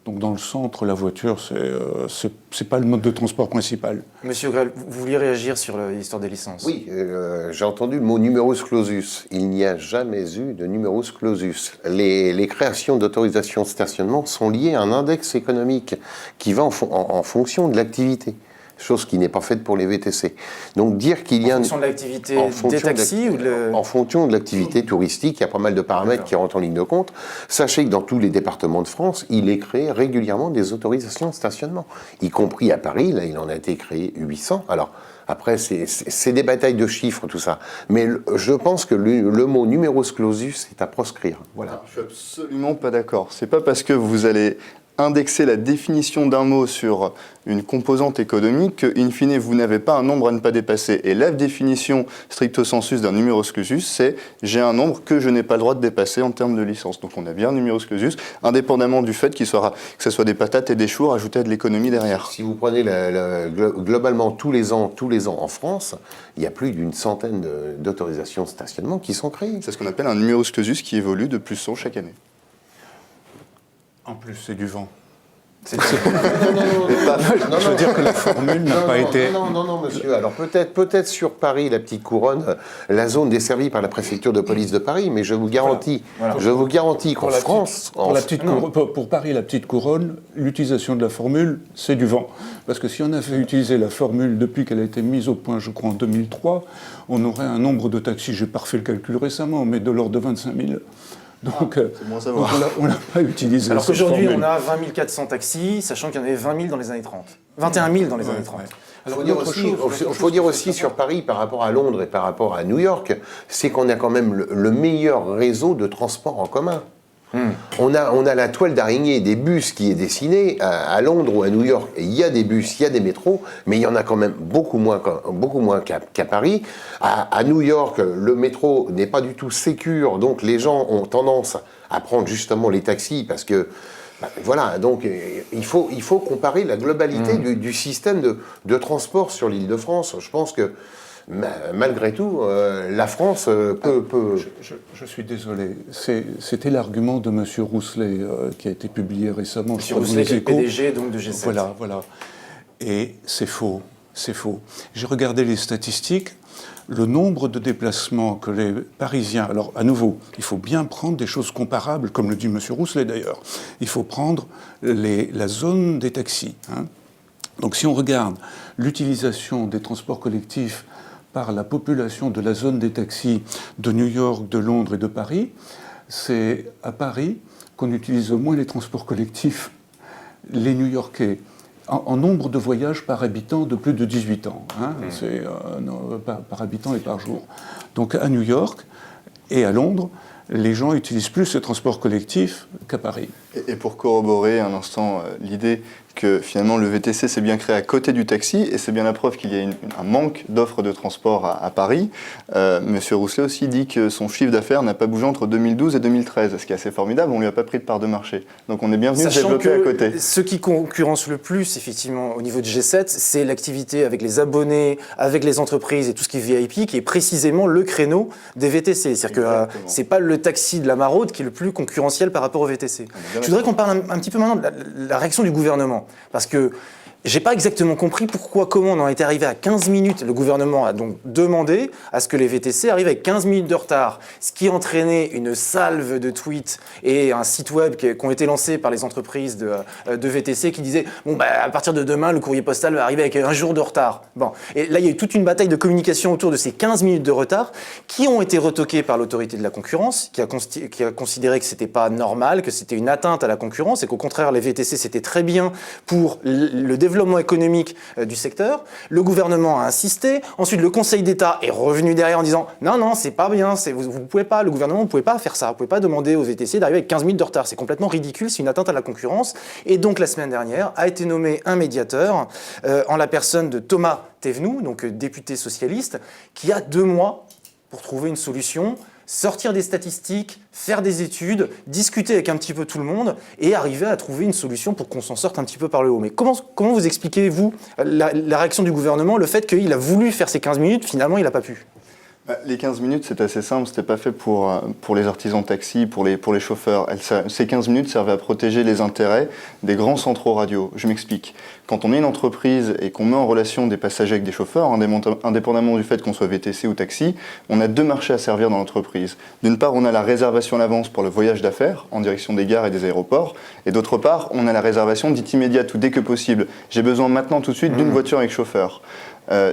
Donc dans le centre, la voiture, c'est pas le mode de transport principal. Monsieur Grell, vous vouliez réagir sur l'histoire des licences? Oui, j'ai entendu le mot numerus clausus. Il n'y a jamais eu de numerus clausus. Les créations d'autorisation de stationnement sont liées à un index économique qui va en fonction de l'activité. Chose qui n'est pas faite pour les VTC. Donc dire qu'il y a... En fonction de l'activité des taxis ou En fonction de l'activité touristique, il y a pas mal de paramètres qui rentrent en ligne de compte. Sachez que dans tous les départements de France, il est créé régulièrement des autorisations de stationnement. Y compris à Paris, là il en a été créé 800. Alors après, c'est des batailles de chiffres, tout ça. Mais je pense que le mot numerus clausus est à proscrire. Voilà. Je suis absolument pas d'accord. C'est pas parce que vous allez indexer la définition d'un mot sur une composante économique que, in fine, vous n'avez pas un nombre à ne pas dépasser. Et la définition stricto sensu d'un numerus clausus, c'est j'ai un nombre que je n'ai pas le droit de dépasser en termes de licence. Donc on a bien un numerus clausus, indépendamment du fait que ce soit des patates et des choux rajoutés à de l'économie derrière. Si vous prenez globalement tous les ans en France, il y a plus d'une centaine d'autorisations de stationnement qui sont créées. C'est ce qu'on appelle un numerus clausus qui évolue de plus 100 chaque année. En plus, c'est du vent. Je veux dire que la formule n'a pas été... Non, monsieur. Alors peut-être sur Paris, la Petite Couronne, la zone desservie par la préfecture de police de Paris, mais je vous garantis, qu'en France... Pour Paris, la Petite Couronne, l'utilisation de la formule, c'est du vent. Parce que si on avait utilisé la formule depuis qu'elle a été mise au point, je crois, en 2003, on aurait un nombre de taxis, j'ai pas refait le calcul récemment, mais de l'ordre de 25 000. Donc, on n'a pas utilisé. Alors qu'aujourd'hui, on a 20 400 taxis, sachant qu'il y en avait 20 000 dans les années 30. 21 000 dans les années 30. Il faut dire aussi sur Paris, par rapport à Londres et par rapport à New York, c'est qu'on a quand même le meilleur réseau de transport en commun. On a la toile d'araignée des bus qui est dessinée à Londres ou à New York. Et il y a des bus, il y a des métros, mais il y en a quand même beaucoup moins qu'à Paris. À New York, le métro n'est pas du tout sécure, donc les gens ont tendance à prendre justement les taxis parce que voilà, donc il faut comparer la globalité du système de transport sur l'Île-de-France. Je pense que malgré tout, la France peut... Je suis désolé. C'était l'argument de M. Rousselet qui a été publié récemment. M. Rousselet, qui est PDG donc, de G7. Voilà. Et c'est faux. J'ai regardé les statistiques. Le nombre de déplacements que les Parisiens... Alors, à nouveau, il faut bien prendre des choses comparables, comme le dit M. Rousselet d'ailleurs. Il faut prendre la zone des taxis. Donc, si on regarde l'utilisation des transports collectifs par la population de la zone des taxis de New York, de Londres et de Paris, c'est à Paris qu'on utilise au moins les transports collectifs, les New-Yorkais, en nombre de voyages par habitant de plus de 18 ans. C'est par habitant et par jour. Donc à New York et à Londres, les gens utilisent plus ce transport collectif qu'à Paris. Et pour corroborer un instant l'idée que finalement le VTC s'est bien créé à côté du taxi, et c'est bien la preuve qu'il y a un manque d'offres de transport à Paris. Monsieur Rousselet aussi dit que son chiffre d'affaires n'a pas bougé entre 2012 et 2013, ce qui est assez formidable, on ne lui a pas pris de part de marché. Donc on est bien venu se développer à côté. Ce qui concurrence le plus, effectivement, au niveau de G7, c'est l'activité avec les abonnés, avec les entreprises et tout ce qui est VIP, qui est précisément le créneau des VTC. C'est-à-dire que c'est pas le taxi de la maraude qui est le plus concurrentiel par rapport au VTC. Je voudrais qu'on parle un petit peu maintenant de la réaction du gouvernement. Parce que j'ai pas exactement compris comment on en était arrivé à 15 minutes. Le gouvernement a donc demandé à ce que les VTC arrivent avec 15 minutes de retard, ce qui entraînait une salve de tweets et un site web qui ont été lancés par les entreprises de VTC qui disaient à partir de demain, le courrier postal va arriver avec un jour de retard. Bon. Et là, il y a eu toute une bataille de communication autour de ces 15 minutes de retard qui ont été retoquées par l'autorité de la concurrence, qui a considéré que c'était pas normal, que c'était une atteinte à la concurrence et qu'au contraire, les VTC, c'était très bien pour le développement économique du secteur. Le gouvernement a insisté. Ensuite, le Conseil d'État est revenu derrière en disant non, c'est pas bien, vous pouvez pas, le gouvernement ne pouvait pas faire ça, vous pouvez pas demander aux VTC d'arriver avec 15 minutes de retard. C'est complètement ridicule, c'est une atteinte à la concurrence. Et donc, la semaine dernière, a été nommé un médiateur en la personne de Thomas Thévenoud, donc député socialiste, qui a 2 mois pour trouver une solution, sortir des statistiques, faire des études, discuter avec un petit peu tout le monde et arriver à trouver une solution pour qu'on s'en sorte un petit peu par le haut. Mais comment vous expliquez, vous, la réaction du gouvernement, le fait qu'il a voulu faire ces 15 minutes, finalement il n'a pas pu ? Les 15 minutes, c'est assez simple, c'était pas fait pour les artisans de taxi, pour les chauffeurs. Ces 15 minutes servaient à protéger les intérêts des grands centraux radio. Je m'explique. Quand on est une entreprise et qu'on met en relation des passagers avec des chauffeurs, indépendamment du fait qu'on soit VTC ou taxi, on a 2 marchés à servir dans l'entreprise. D'une part, on a la réservation à l'avance pour le voyage d'affaires en direction des gares et des aéroports, et d'autre part, on a la réservation dite immédiate ou dès que possible. J'ai besoin maintenant tout de suite d'une voiture avec chauffeur.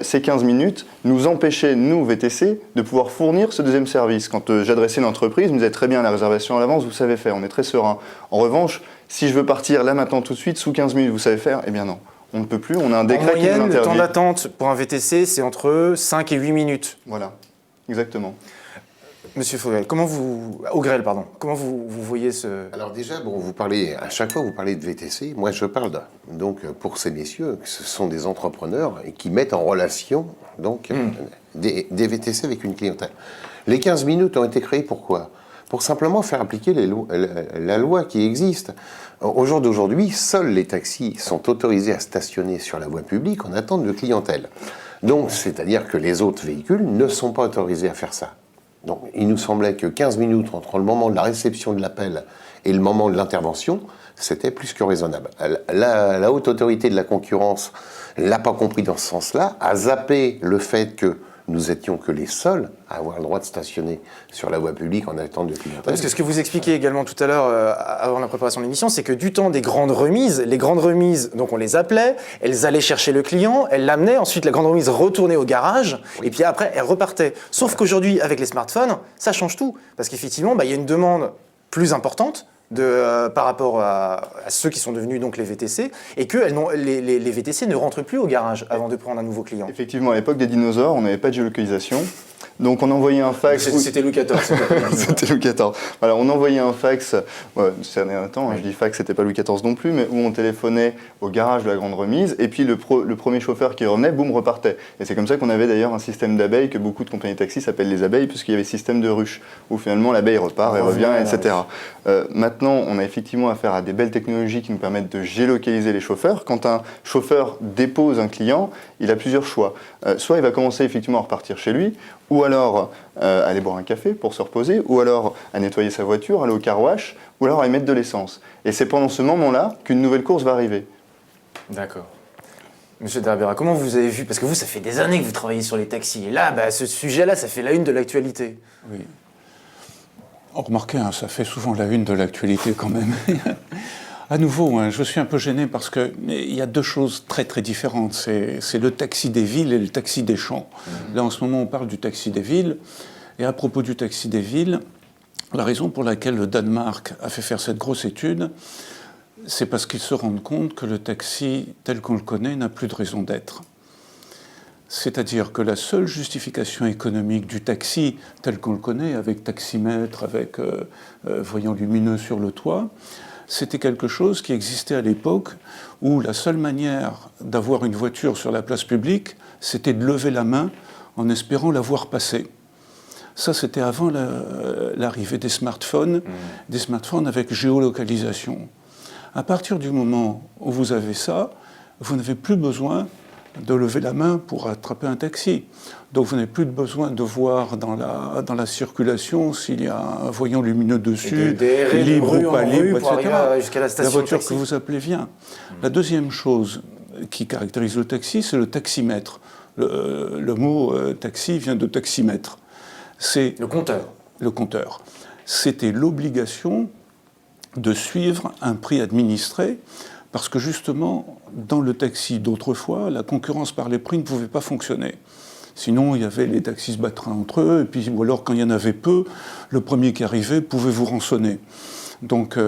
Ces 15 minutes nous empêchaient, nous, VTC, de pouvoir fournir ce deuxième service. Quand j'adressais une entreprise, ils me disaient très bien, la réservation à l'avance, vous savez faire, on est très serein. En revanche, si je veux partir là, maintenant, tout de suite, sous 15 minutes, vous savez faire, eh bien non. On ne peut plus, on a un décret qui nous En interdit. moyenne, le temps d'attente pour un VTC, c'est entre 5 et 8 minutes. Voilà, exactement. Monsieur Faugrel, comment vous voyez ce... Alors déjà, à chaque fois vous parlez de VTC, moi je parle donc pour ces messieurs, que ce sont des entrepreneurs et qui mettent en relation donc des VTC avec une clientèle. Les 15 minutes ont été créées pourquoi ? Pour simplement faire appliquer la loi qui existe. Au jour d'aujourd'hui, seuls les taxis sont autorisés à stationner sur la voie publique en attente de clientèle. Donc, c'est-à-dire que les autres véhicules ne sont pas autorisés à faire ça. Donc, il nous semblait que 15 minutes entre le moment de la réception de l'appel et le moment de l'intervention, c'était plus que raisonnable. La haute autorité de la concurrence l'a pas compris dans ce sens-là, a zappé le fait que nous étions que les seuls à avoir le droit de stationner sur la voie publique en attente de clientèle. Parce que ce que vous expliquiez également tout à l'heure, avant la préparation de l'émission, c'est que du temps des grandes remises, les grandes remises, donc on les appelait, elles allaient chercher le client, elles l'amenaient, ensuite la grande remise retournait au garage, et puis après, elles repartaient. Sauf qu'aujourd'hui, avec les smartphones, ça change tout. Parce qu'effectivement, il y a une demande plus importante par rapport à ceux qui sont devenus donc les VTC, et que les VTC ne rentrent plus au garage avant de prendre un nouveau client. Effectivement, à l'époque des dinosaures, on n'avait pas de géolocalisation. Donc on envoyait un fax. C'était Louis XIV. C'était Louis XIV. Voilà, on envoyait un fax. C'est un temps, je dis fax, c'était pas Louis XIV non plus, mais où on téléphonait au garage de la grande remise, et puis le premier chauffeur qui revenait, boum, repartait. Et c'est comme ça qu'on avait d'ailleurs un système d'abeilles que beaucoup de compagnies de taxi s'appellent les abeilles, puisqu'il y avait système de ruche, où finalement l'abeille repart et revient, etc. Maintenant, on a effectivement affaire à des belles technologies qui nous permettent de géolocaliser les chauffeurs. Quand un chauffeur dépose un client, il a plusieurs choix. Soit il va commencer effectivement à repartir chez lui, ou alors aller boire un café pour se reposer, ou alors à nettoyer sa voiture, aller au car wash, ou alors à y mettre de l'essence. Et c'est pendant ce moment-là qu'une nouvelle course va arriver. D'accord. Monsieur Derbera, comment vous avez vu, parce que vous, ça fait des années que vous travaillez sur les taxis, et là, ce sujet-là, ça fait la une de l'actualité. Oui. Remarquez, ça fait souvent la une de l'actualité quand même. À nouveau, je suis un peu gêné parce qu'il y a deux choses très très différentes. C'est le taxi des villes et le taxi des champs. Là, en ce moment, on parle du taxi des villes. Et à propos du taxi des villes, la raison pour laquelle le Danemark a fait faire cette grosse étude, c'est parce qu'ils se rendent compte que le taxi tel qu'on le connaît n'a plus de raison d'être. C'est-à-dire que la seule justification économique du taxi tel qu'on le connaît, avec taximètre, avec voyant lumineux sur le toit, c'était quelque chose qui existait à l'époque où la seule manière d'avoir une voiture sur la place publique, c'était de lever la main en espérant la voir passer. Ça, c'était avant l'arrivée des smartphones avec géolocalisation. À partir du moment où vous avez ça, vous n'avez plus besoin de lever la main pour attraper un taxi. Donc vous n'avez plus besoin de voir dans la circulation s'il y a un voyant lumineux dessus, libre ou pas libre, etc. La voiture que vous appelez vient. La deuxième chose qui caractérise le taxi, c'est le taximètre. Le mot taxi vient de taximètre. C'est le compteur. Le compteur. C'était l'obligation de suivre un prix administré, parce que justement, dans le taxi d'autrefois, la concurrence par les prix ne pouvait pas fonctionner. Sinon, il y avait les taxis se battraient entre eux, et puis, ou alors quand il y en avait peu, le premier qui arrivait pouvait vous rançonner. Donc,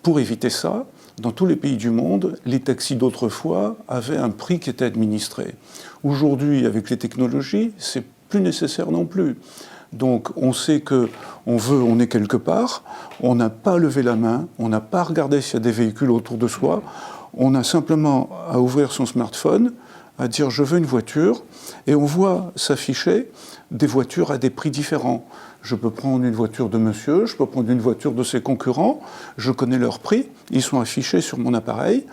pour éviter ça, dans tous les pays du monde, les taxis d'autrefois avaient un prix qui était administré. Aujourd'hui, avec les technologies, c'est plus nécessaire non plus. Donc on sait qu'on est quelque part, on n'a pas levé la main, on n'a pas regardé s'il y a des véhicules autour de soi, on a simplement à ouvrir son smartphone, à dire je veux une voiture, et on voit s'afficher des voitures à des prix différents. Je peux prendre une voiture de monsieur, je peux prendre une voiture de ses concurrents, je connais leurs prix, ils sont affichés sur mon appareil.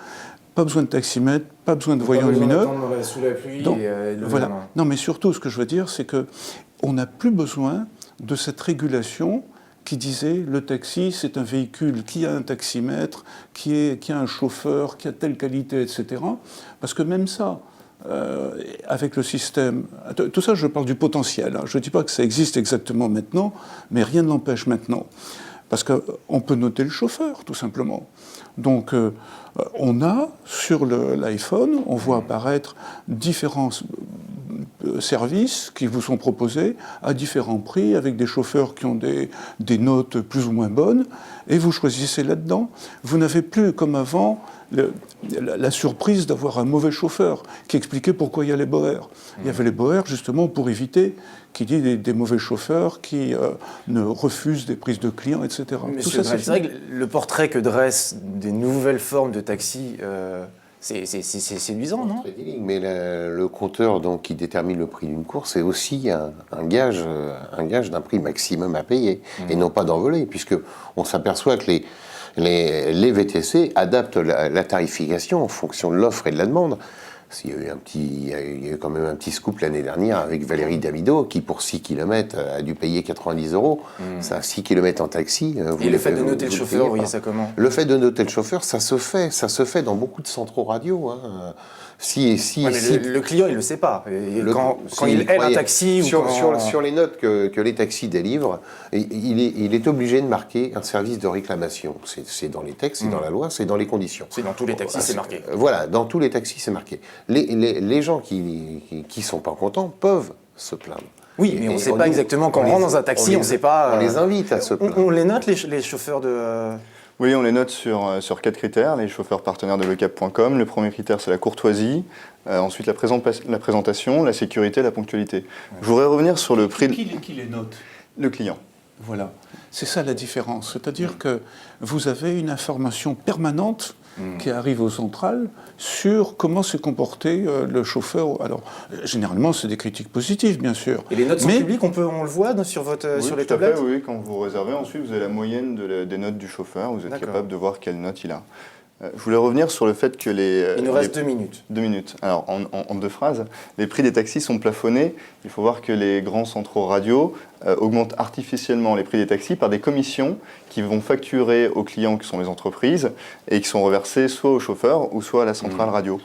Pas besoin de taximètre, pas besoin de voyant lumineux. Sous la pluie. Donc, et voilà. Non, mais surtout, ce que je veux dire, c'est qu'on n'a plus besoin de cette régulation qui disait le taxi, c'est un véhicule qui a un taximètre, qui a un chauffeur, qui a telle qualité, etc. Parce que même ça, avec le système... Tout ça, je parle du potentiel. Je ne dis pas que ça existe exactement maintenant, mais rien ne l'empêche maintenant. Parce qu'on peut noter le chauffeur, tout simplement. Donc, on a sur l'iPhone, on voit apparaître différents services qui vous sont proposés à différents prix, avec des chauffeurs qui ont des notes plus ou moins bonnes, et vous choisissez là-dedans. Vous n'avez plus, comme avant, la surprise d'avoir un mauvais chauffeur qui expliquait pourquoi il y a les BOER. Il y avait les BOER justement pour éviter qu'il y ait des mauvais chauffeurs qui ne refusent des prises de clients, etc. Monsieur Drell, c'est vrai que le portrait que dressent des nouvelles formes de taxi, c'est séduisant, non? Mais le compteur donc, qui détermine le prix d'une course est aussi un gage d'un prix maximum à payer, et non pas d'envolée, puisqu'on s'aperçoit que les VTC adaptent la tarification en fonction de l'offre et de la demande. Il y a eu quand même un petit scoop l'année dernière avec Valérie Damido qui, pour 6 km, a dû payer 90 €. C'est 6 km en taxi. Et le fait de noter le chauffeur, vous voyez ça comment? Le fait de noter le chauffeur, ça se fait dans beaucoup de centraux radio. Le client, il ne le sait pas. Quand il aide un taxi... Sur les notes que les taxis délivrent, il est obligé de marquer un service de réclamation. C'est dans les textes, c'est dans la loi, c'est dans les conditions. C'est dans tous les taxis, c'est marqué. Voilà, dans tous les taxis, c'est marqué. Les gens qui ne sont pas contents peuvent se plaindre. Oui, mais on ne sait pas exactement. Quand on rentre dans un taxi, on ne sait pas... On les invite à se plaindre. On les note, les chauffeurs de... Oui, on les note sur 4 critères, les chauffeurs partenaires de lecap.com. Le premier critère, c'est la courtoisie. Ensuite, la présentation, la sécurité, la ponctualité. Je voudrais revenir sur le prix... Qui les note? Le client. Voilà, c'est ça la différence. C'est-à-dire que vous avez une information permanente qui arrive aux centrales sur comment s'est comporté le chauffeur. Alors, généralement, c'est des critiques positives, bien sûr. Et les notes sont publiques, on le voit sur Oui, sur les tout à fait, tablettes. oui. Quand vous réservez, ensuite, vous avez la moyenne des notes du chauffeur. Vous êtes D'accord. capable de voir quelle note il a. Je voulais revenir sur le fait que Il nous reste 2 minutes. 2 minutes. Alors, en 2 phrases, les prix des taxis sont plafonnés. Il faut voir que les grands centraux radio augmentent artificiellement les prix des taxis par des commissions qui vont facturer aux clients qui sont les entreprises et qui sont reversées soit aux chauffeurs ou soit à la centrale radio.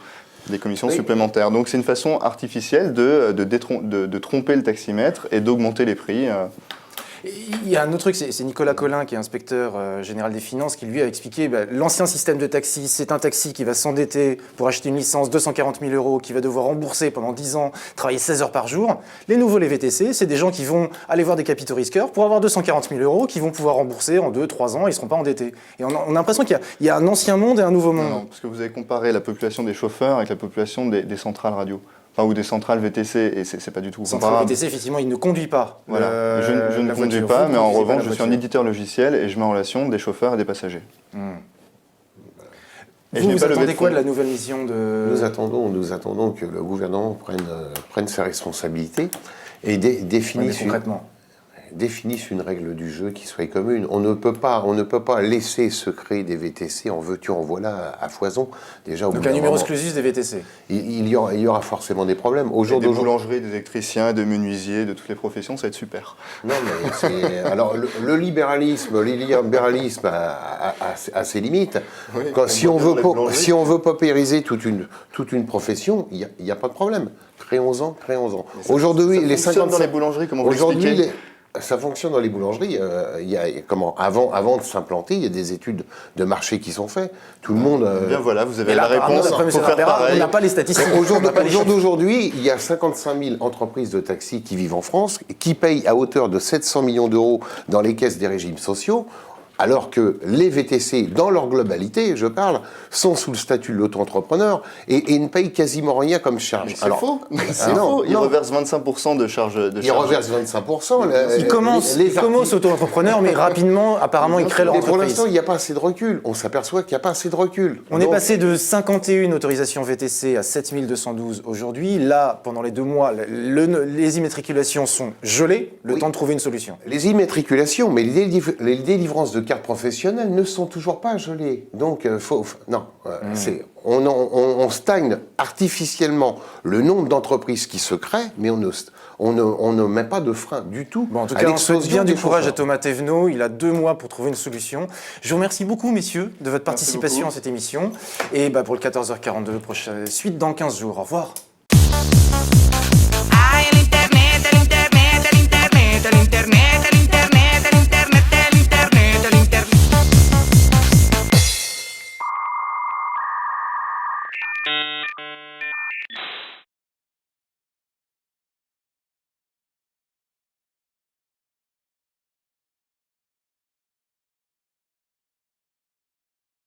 Des commissions supplémentaires. Donc, c'est une façon artificielle de tromper le taximètre et d'augmenter les prix. Il y a un autre truc, c'est Nicolas Collin, qui est inspecteur général des finances, qui lui a expliqué l'ancien système de taxi, c'est un taxi qui va s'endetter pour acheter une licence 240 000 €, qui va devoir rembourser pendant 10 ans, travailler 16 heures par jour. Les nouveaux, les VTC, c'est des gens qui vont aller voir des capitaux risqueurs pour avoir 240 000 €, qui vont pouvoir rembourser en 2-3 ans, ils ne seront pas endettés. Et on a l'impression qu'il y a un ancien monde et un nouveau monde. Non, parce que vous avez comparé la population des chauffeurs avec la population des centrales radio. Enfin, ou des centrales VTC, et c'est pas du tout Centrale comparable. VTC, effectivement, il ne conduit pas. Voilà. Je ne la conduis voiture. pas, Vous mais en conduisez pas revanche, la je suis un voiture. éditeur logiciel et je mets en relation des chauffeurs et des passagers. Et je n'ai Vous pas levé attendez de quoi fonds. de la nouvelle mission de... Nous attendons que le gouvernement prenne ses responsabilités et définisse une règle du jeu qui soit commune. On ne peut pas laisser se créer des VTC en veux-tu, en voilà à foison. Déjà, au Donc bout un d'un numéro moment, exclusif des VTC. il y aura forcément des problèmes. Au Et jour des d'aujourd'hui, boulangeries, des électriciens, des menuisiers, de toutes les professions, ça va être super. non, mais alors le libéralisme a ses limites. Oui, Si on veut paupériser toute une profession, il y a pas de problème. Créons-en. Aujourd'hui, les Ça fonctionne 55 dans les boulangeries, comment vous Aujourd'hui, l'expliquez? ça fonctionne dans les boulangeries. Avant de s'implanter, il y a des études de marché qui sont faites. Tout le monde. Bien voilà, vous avez Et là, la apparemment, réponse. d'après Il faut M. faire Barbera, on pareil. n'a pas les statistiques. Au jour On n'a pas les chiffres. d'aujourd'hui, il y a 55 000 entreprises de taxis qui vivent en France, qui payent à hauteur de 700 millions d'euros dans les caisses des régimes sociaux, alors que les VTC, dans leur globalité, je parle, sont sous le statut de l'auto-entrepreneur et ne payent quasiment rien comme charge. C'est faux. C'est faux. Ils reversent 25% de charges. Ils reversent 25%. Ils commencent auto-entrepreneurs, mais rapidement, apparemment, ils créent leur Mais pour entreprise. l'instant, il n'y a pas assez de recul. On s'aperçoit qu'il n'y a pas assez de recul. On est passé de 51 autorisations VTC à 7212 aujourd'hui. Là, pendant les 2 mois, les immatriculations sont gelées, le temps de trouver une solution. Les immatriculations, mais les délivrances de cartes professionnelles ne sont toujours pas gelées. Donc, on stagne artificiellement le nombre d'entreprises qui se créent, mais on ne met pas de frein du tout. Bon, en tout à cas, on souhaite l'explosion bien du des courage à chauffeurs. Thomas Thévenot. Il a 2 mois pour trouver une solution. Je vous remercie beaucoup, messieurs, de votre participation à cette émission. Et pour le 14h42, prochaine suite dans 15 jours. Au revoir.